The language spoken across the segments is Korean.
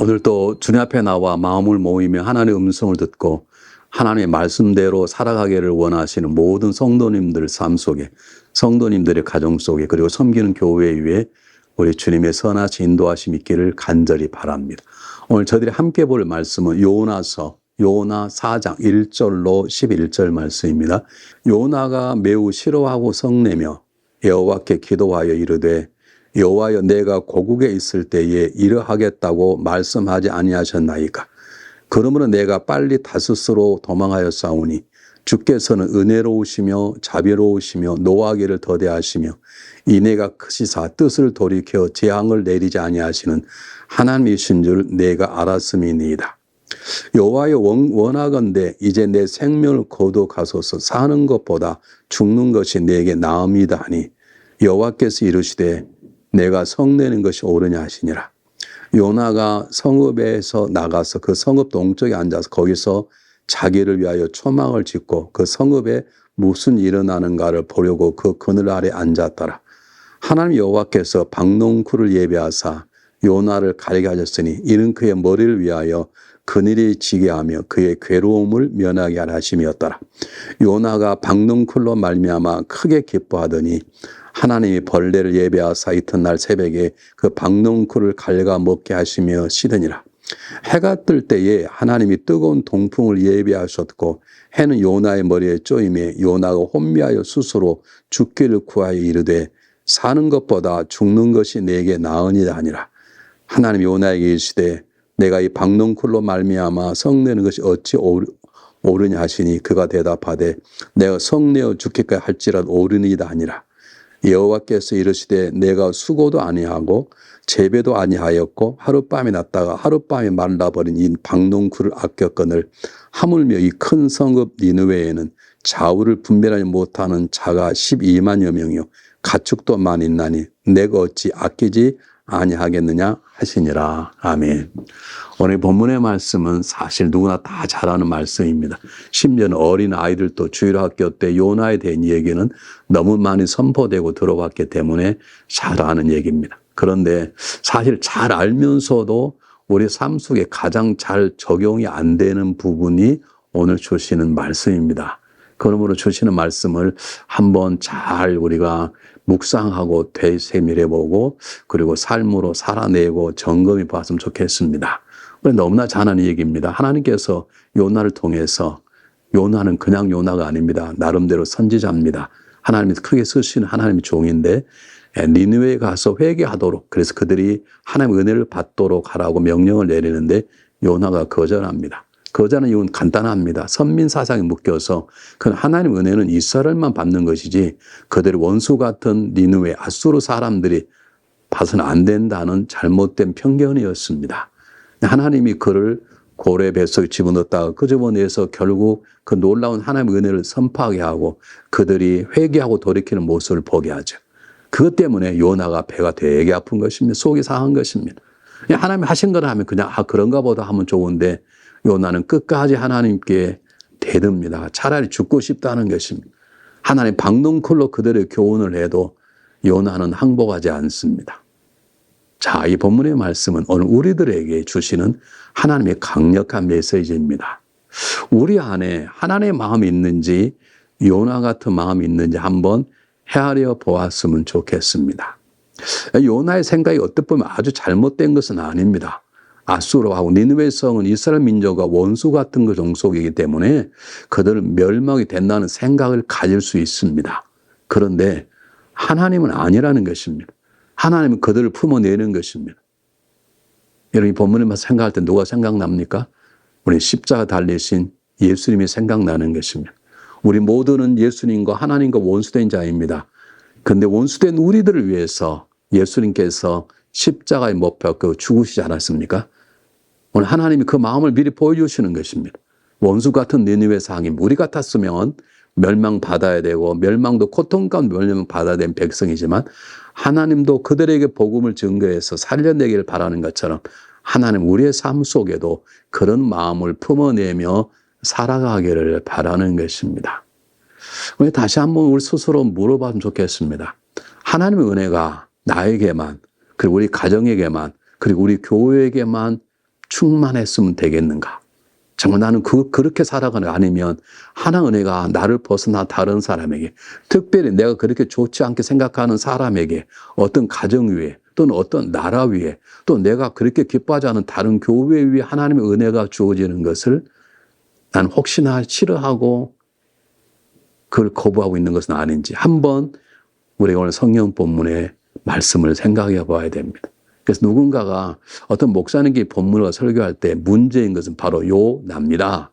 오늘도 주님 앞에 나와 마음을 모이며 하나님의 음성을 듣고 하나님의 말씀대로 살아가기를 원하시는 모든 성도님들 삶 속에, 성도님들의 가정 속에, 그리고 섬기는 교회 위에 우리 주님의 선하신 인도하심 있기를 간절히 바랍니다. 오늘 저희들이 함께 볼 말씀은 요나 4장 1절로 11절 말씀입니다. 요나가 매우 싫어하고 성내며 여호와께 기도하여 이르되 여호와여, 내가 고국에 있을 때에 이러하겠다고 말씀하지 아니하셨나이까? 그러므로 내가 빨리 다스스로 도망하였사오니 주께서는 은혜로우시며 자비로우시며 노하기를 더디하시며 인애가 크시사 뜻을 돌이켜 재앙을 내리지 아니하시는 하나님이신 줄 내가 알았음이니이다. 여호와여, 원하건대 이제 내 생명을 거두가소서. 사는 것보다 죽는 것이 내게 나음이다 하니 여호와께서 이르시되 내가 성내는 것이 옳으냐 하시니라. 요나가 성읍에서 나가서 그 성읍 동쪽에 앉아서 거기서 자기를 위하여 초막을 짓고 그 성읍에 무슨 일이 일어나는가를 보려고 그 그늘 아래 앉았더라. 하나님 여호와께서 박농쿨을 예비하사 요나를 가리게 하셨으니 이는 그의 머리를 위하여 그늘이 지게 하며 그의 괴로움을 면하게 하라 하심이었더라. 요나가 박농쿨로 말미암아 크게 기뻐하더니 하나님이 벌레를 예배하사 이튿날 새벽에 그 박농쿨을 갈가 먹게 하시며 시드니라. 해가 뜰 때에 하나님이 뜨거운 동풍을 예비하셨고 해는 요나의 머리에 쪼임에 요나가 혼미하여 스스로 죽기를 구하여 이르되 사는 것보다 죽는 것이 내게 나으니라 하니라. 하나님이 요나에게 이르시되 내가 이 박농쿨로 말미암아 성내는 것이 어찌 옳으냐 하시니 그가 대답하되 내가 성내어 죽기까지 할지라도 옳으니이다 하니라. 여호와께서 이르시되 내가 수고도 아니하고 재배도 아니하였고 하룻밤이 났다가 하룻밤에 말라버린 이 박농쿨을 아꼈거늘 하물며 이 큰 성읍 니느웨에는 좌우를 분별하지 못하는 자가 12만여 명이요 가축도 많이 있나니 내가 어찌 아끼지 아니하겠느냐 하시니라. 아멘. 오늘 본문의 말씀은 사실 누구나 다 잘 아는 말씀입니다. 심지어는 어린 아이들도 주일학교 때 요나에 대한 얘기는 너무 많이 선포되고 들어왔기 때문에 잘 아는 얘기입니다. 그런데 사실 잘 알면서도 우리 삶 속에 가장 잘 적용이 안 되는 부분이 오늘 주시는 말씀입니다. 그러므로 주시는 말씀을 한번 잘 우리가 묵상하고 되새밀해보고 그리고 삶으로 살아내고 점검해 봤으면 좋겠습니다. 너무나 잘 아는 얘기입니다. 하나님께서 요나를 통해서, 요나는 그냥 요나가 아닙니다. 나름대로 선지자입니다. 하나님이 크게 쓰시는 하나님의 종인데 니느웨에 가서 회개하도록, 그래서 그들이 하나님의 은혜를 받도록 하라고 명령을 내리는데 요나가 거절합니다. 거절하는 이유는 간단합니다. 선민 사상에 묶여서 그 하나님의 은혜는 이스라엘만 받는 것이지 그들의 원수 같은 니느웨, 아수르 사람들이 봐서는 안 된다는 잘못된 편견이었습니다. 하나님이 그를 고래 뱃속에 집어넣었다가 끄집어내서 결국 그 놀라운 하나님의 은혜를 선포하게 하고 그들이 회개하고 돌이키는 모습을 보게 하죠. 그것 때문에 요나가 배가 되게 아픈 것입니다. 속이 상한 것입니다. 하나님이 하신 거라 하면 그냥 그런가 보다 하면 좋은데 요나는 끝까지 하나님께 대듭니다. 차라리 죽고 싶다는 것입니다. 하나님 박농쿨로 그들의 교훈을 해도 요나는 항복하지 않습니다. 자, 이 본문의 말씀은 오늘 우리들에게 주시는 하나님의 강력한 메시지입니다. 우리 안에 하나님의 마음이 있는지 요나 같은 마음이 있는지 한번 헤아려 보았으면 좋겠습니다. 요나의 생각이 어떻게 보면 아주 잘못된 것은 아닙니다. 아수르하고 니느웨 성은 이스라엘 민족과 원수 같은 그 종속이기 때문에 그들은 멸망이 된다는 생각을 가질 수 있습니다. 그런데 하나님은 아니라는 것입니다. 하나님은 그들을 품어내는 것입니다. 여러분 이 본문에만 생각할 때 누가 생각납니까? 우리 십자가 달리신 예수님이 생각나는 것입니다. 우리 모두는 예수님과 하나님과 원수된 자입니다. 그런데 원수된 우리들을 위해서 예수님께서 십자가에 못 박혀 죽으시지 않았습니까? 오늘 하나님이 그 마음을 미리 보여주시는 것입니다. 원수 같은 니느웨 상임, 우리 같았으면 멸망받아야 되고 멸망도 고통 가운데 멸망받아야 되는 백성이지만 하나님도 그들에게 복음을 증거해서 살려내기를 바라는 것처럼 하나님 우리의 삶 속에도 그런 마음을 품어내며 살아가기를 바라는 것입니다. 다시 한번 우리 스스로 물어봤으면 좋겠습니다. 하나님의 은혜가 나에게만, 그리고 우리 가정에게만, 그리고 우리 교회에게만 충만했으면 되겠는가? 정말 나는 그렇게 살아가는 거 아니면 하나님 은혜가 나를 벗어나 다른 사람에게, 특별히 내가 그렇게 좋지 않게 생각하는 사람에게, 어떤 가정 위에 또는 어떤 나라 위에, 또 내가 그렇게 기뻐하지 않은 다른 교회 위에 하나님의 은혜가 주어지는 것을 난 혹시나 싫어하고 그걸 거부하고 있는 것은 아닌지 한번 우리가 오늘 성경 본문의 말씀을 생각해 봐야 됩니다. 그래서 누군가가 어떤 목사님께 본문을 설교할 때 문제인 것은 바로 요나입니다.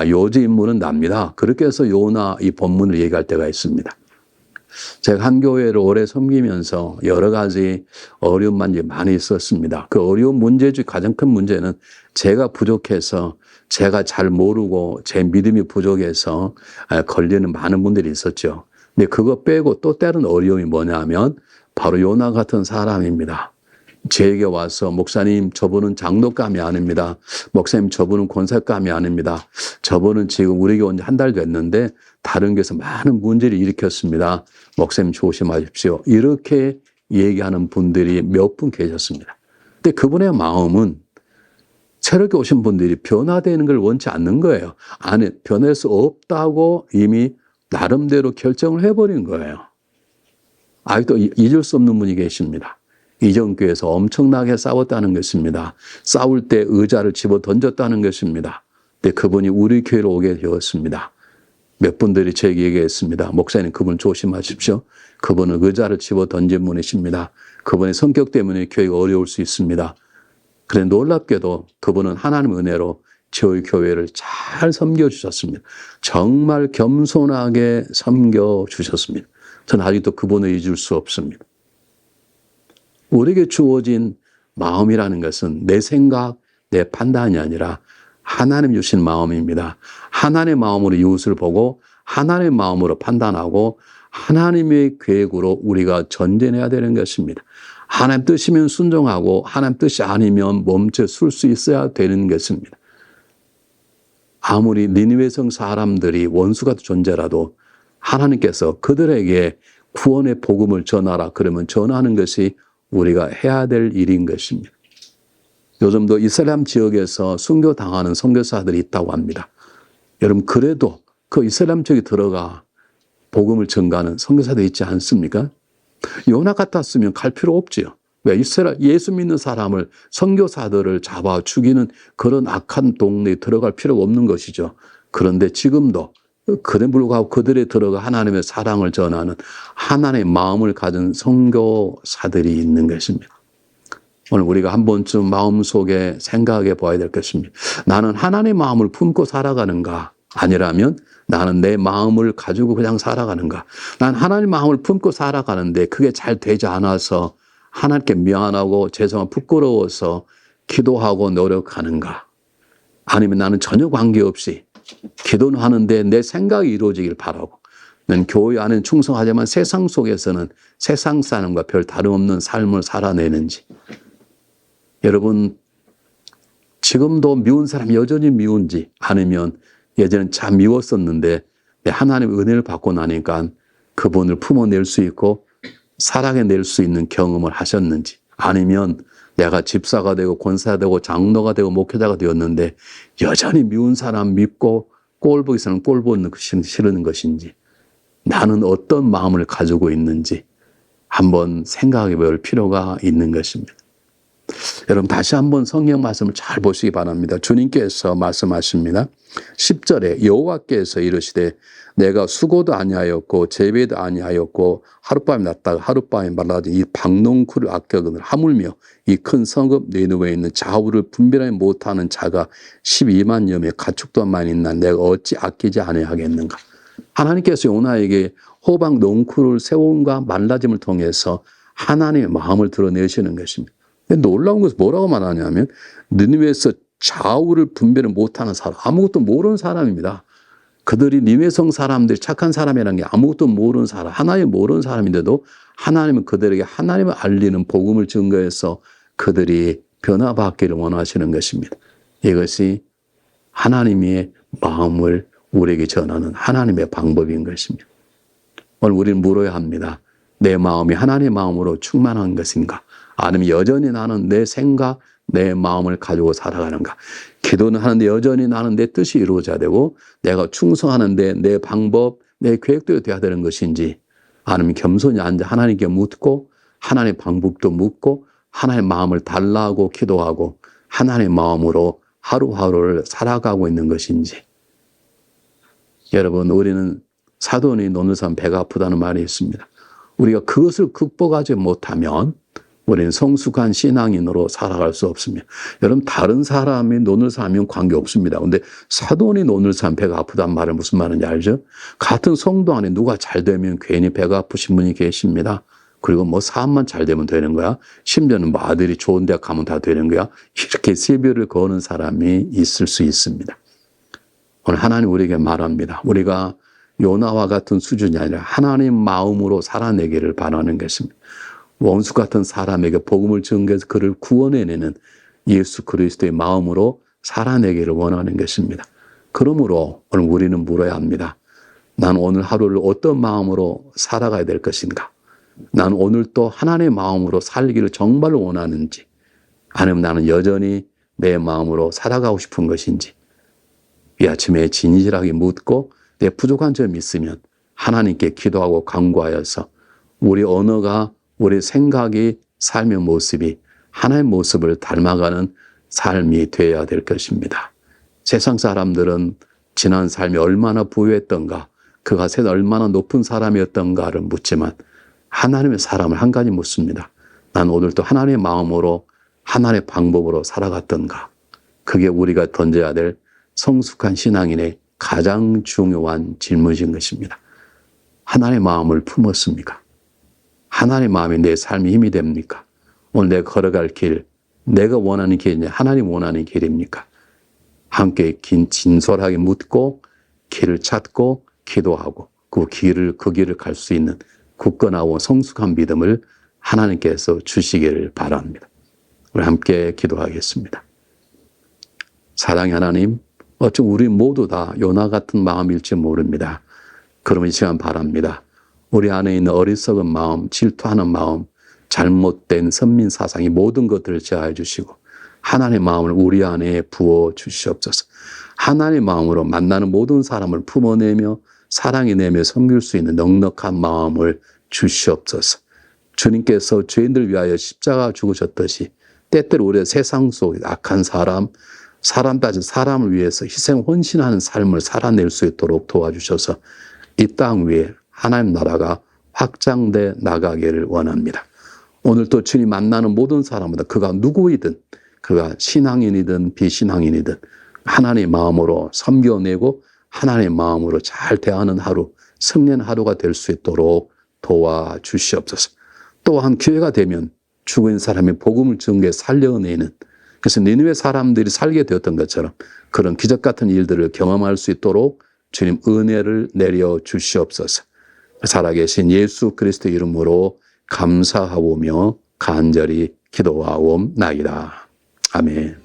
요지 인물은 납니다. 그렇게 해서 요나 이 본문을 얘기할 때가 있습니다. 제가 한 교회를 오래 섬기면서 여러 가지 어려운 문제 많이 있었습니다. 그 어려운 문제 중 가장 큰 문제는 제가 부족해서, 제가 잘 모르고 제 믿음이 부족해서 걸리는 많은 분들이 있었죠. 근데 그거 빼고 또 다른 어려움이 뭐냐면 바로 요나 같은 사람입니다. 제게 와서 목사님 저분은 장로감이 아닙니다. 목사님 저분은 권사감이 아닙니다. 저분은 지금 우리 교회 온 지 한 달 됐는데 다른 교회에서 많은 문제를 일으켰습니다. 목사님 조심하십시오. 이렇게 얘기하는 분들이 몇 분 계셨습니다. 근데 그분의 마음은 새롭게 오신 분들이 변화되는 걸 원치 않는 거예요. 안에 변할 수 없다고 이미 나름대로 결정을 해버린 거예요. 아직도 잊을 수 없는 분이 계십니다. 이전 교회에서 엄청나게 싸웠다는 것입니다. 싸울 때 의자를 집어 던졌다는 것입니다. 근데 그분이 우리 교회로 오게 되었습니다. 몇 분들이 제게 얘기했습니다. 목사님 그분 조심하십시오. 그분은 의자를 집어 던진 분이십니다. 그분의 성격 때문에 교회가 어려울 수 있습니다. 그런데 놀랍게도 그분은 하나님의 은혜로 저희 교회를 잘 섬겨주셨습니다. 정말 겸손하게 섬겨주셨습니다. 저는 아직도 그분을 잊을 수 없습니다. 우리에게 주어진 마음이라는 것은 내 생각, 내 판단이 아니라 하나님 주신 마음입니다. 하나님의 마음으로 이웃을 보고 하나님의 마음으로 판단하고 하나님의 계획으로 우리가 전진해야 되는 것입니다. 하나님 뜻이면 순종하고 하나님 뜻이 아니면 멈춰 설 수 있어야 되는 것입니다. 아무리 니느웨 성 사람들이 원수가 존재라도 하나님께서 그들에게 구원의 복음을 전하라 그러면 전하는 것이 우리가 해야 될 일인 것입니다. 요즘도 이슬람 지역에서 순교당하는 선교사들이 있다고 합니다. 여러분 그래도 그 이슬람 지역에 들어가 복음을 전가하는 선교사들이 있지 않습니까? 요나 같았으면 갈 필요 없지요. 왜 예수 믿는 사람을 선교사들을 잡아 죽이는 그런 악한 동네에 들어갈 필요가 없는 것이죠. 그런데 지금도 그래 불구하고 그들에 들어가 하나님의 사랑을 전하는 하나님의 마음을 가진 선교사들이 있는 것입니다. 오늘 우리가 한 번쯤 마음속에 생각해 봐야 될 것입니다. 나는 하나님의 마음을 품고 살아가는가? 아니라면 나는 내 마음을 가지고 그냥 살아가는가? 난 하나님 마음을 품고 살아가는데 그게 잘 되지 않아서 하나님께 미안하고 죄송하고 부끄러워서 기도하고 노력하는가? 아니면 나는 전혀 관계없이 기도는 하는데 내 생각이 이루어지길 바라고 난 교회 안에는 충성하지만 세상 속에서는 세상 사람과 별 다름없는 삶을 살아내는지. 여러분 지금도 미운 사람이 여전히 미운지 아니면 예전엔 참 미웠었는데 하나님의 은혜를 받고 나니까 그분을 품어낼 수 있고 사랑해낼 수 있는 경험을 하셨는지, 아니면 내가 집사가 되고 권사가 되고 장로가 되고 목회자가 되었는데 여전히 미운 사람 밉고 꼴 보기 사람 꼴 보는 것이 싫은 것인지, 나는 어떤 마음을 가지고 있는지 한번 생각해 볼 필요가 있는 것입니다. 여러분 다시 한번 성경 말씀을 잘 보시기 바랍니다. 주님께서 말씀하십니다. 10절에 여호와께서 이르시되 내가 수고도 아니하였고 재배도 아니하였고 하룻밤이 났다가 하룻밤이 말라진 이 박농쿨을 아껴거늘 하물며 이 큰 성읍 니느웨에 있는 좌우를 분별하지 못하는 자가 12만여 명 가축도만 있나 내가 어찌 아끼지 아니하겠는가. 하나님께서 요나에게 호박 농쿨을 세움과 말라짐을 통해서 하나님의 마음을 드러내시는 것입니다. 놀라운 것은 뭐라고 말하냐면 니느웨에서 좌우를 분별을 못하는 사람, 아무것도 모르는 사람입니다. 그들이 니느웨성 사람들이 착한 사람이라는 게 아무것도 모르는 사람, 하나님 모르는 사람인데도 하나님은 그들에게 하나님을 알리는 복음을 증거해서 그들이 변화받기를 원하시는 것입니다. 이것이 하나님의 마음을 우리에게 전하는 하나님의 방법인 것입니다. 오늘 우리는 물어야 합니다. 내 마음이 하나님의 마음으로 충만한 것인가? 아니면 여전히 나는 내 생각, 내 마음을 가지고 살아가는가. 기도는 하는데 여전히 나는 내 뜻이 이루어져야 되고 내가 충성하는데 내 방법, 내 계획대로 돼야 되는 것인지, 아니면 겸손히 앉아 하나님께 묻고 하나님의 방법도 묻고 하나님의 마음을 달라고 기도하고 하나님의 마음으로 하루하루를 살아가고 있는 것인지. 여러분, 우리는 사돈이 노는 사람 배가 아프다는 말이 있습니다. 우리가 그것을 극복하지 못하면 우리는 성숙한 신앙인으로 살아갈 수 없습니다. 여러분, 다른 사람이 노는 사람이면 관계없습니다. 그런데 사돈이 노는 사람 배가 아프다는 말은 무슨 말인지 알죠? 같은 성도 안에 누가 잘 되면 괜히 배가 아프신 분이 계십니다. 그리고 뭐 사업만 잘 되면 되는 거야. 심지어는 뭐 아들이 좋은 대학 가면 다 되는 거야. 이렇게 시비를 거는 사람이 있을 수 있습니다. 오늘 하나님 우리에게 말합니다. 우리가 요나와 같은 수준이 아니라 하나님 마음으로 살아내기를 바라는 것입니다. 원수 같은 사람에게 복음을 전개해서 그를 구원해내는 예수 그리스도의 마음으로 살아내기를 원하는 것입니다. 그러므로 오늘 우리는 물어야 합니다. 난 오늘 하루를 어떤 마음으로 살아가야 될 것인가? 난 오늘 또 하나님의 마음으로 살기를 정말 원하는지, 아니면 나는 여전히 내 마음으로 살아가고 싶은 것인지, 이 아침에 진실하게 묻고 내 부족한 점이 있으면 하나님께 기도하고 간구하여서 우리 언어가, 우리 생각이, 삶의 모습이 하나님의 모습을 닮아가는 삶이 되어야 될 것입니다. 세상 사람들은 지난 삶이 얼마나 부유했던가, 그가 세상 얼마나 높은 사람이었던가를 묻지만 하나님의 사람을 한 가지 묻습니다. 난 오늘도 하나님의 마음으로 하나님의 방법으로 살아갔던가. 그게 우리가 던져야 될 성숙한 신앙인의 가장 중요한 질문인 것입니다. 하나님의 마음을 품었습니까? 하나님의 마음이 내 삶의 힘이 됩니까? 오늘 내가 걸어갈 길, 내가 원하는 길이냐, 하나님 원하는 길입니까? 함께 진솔하게 묻고 길을 찾고 기도하고 그 길을 갈 수 있는 굳건하고 성숙한 믿음을 하나님께서 주시기를 바랍니다. 우리 함께 기도하겠습니다. 사랑의 하나님, 어쩜 우리 모두 다 요나 같은 마음일지 모릅니다. 그러면 이 시간 바랍니다. 우리 안에 있는 어리석은 마음, 질투하는 마음, 잘못된 선민 사상이 모든 것들을 제하여 주시고 하나님의 마음을 우리 안에 부어 주시옵소서. 하나님의 마음으로 만나는 모든 사람을 품어내며 사랑해내며 섬길 수 있는 넉넉한 마음을 주시옵소서. 주님께서 죄인들 위하여 십자가 죽으셨듯이 때때로 우리의 세상 속에 악한 사람 따진 사람을 위해서 희생 헌신하는 삶을 살아낼 수 있도록 도와주셔서 이 땅 위에 하나님 나라가 확장돼 나가기를 원합니다. 오늘 또 주님 만나는 모든 사람마다 그가 누구이든, 그가 신앙인이든 비신앙인이든 하나님의 마음으로 섬겨내고 하나님의 마음으로 잘 대하는 하루, 승리하는 하루가 될 수 있도록 도와주시옵소서. 또한 기회가 되면 죽은 사람의 복음을 전개 살려내는, 그래서 니느웨 사람들이 살게 되었던 것처럼 그런 기적 같은 일들을 경험할 수 있도록 주님 은혜를 내려 주시옵소서. 살아계신 예수 그리스도의 이름으로 감사하오며 간절히 기도하옵나이다. 아멘.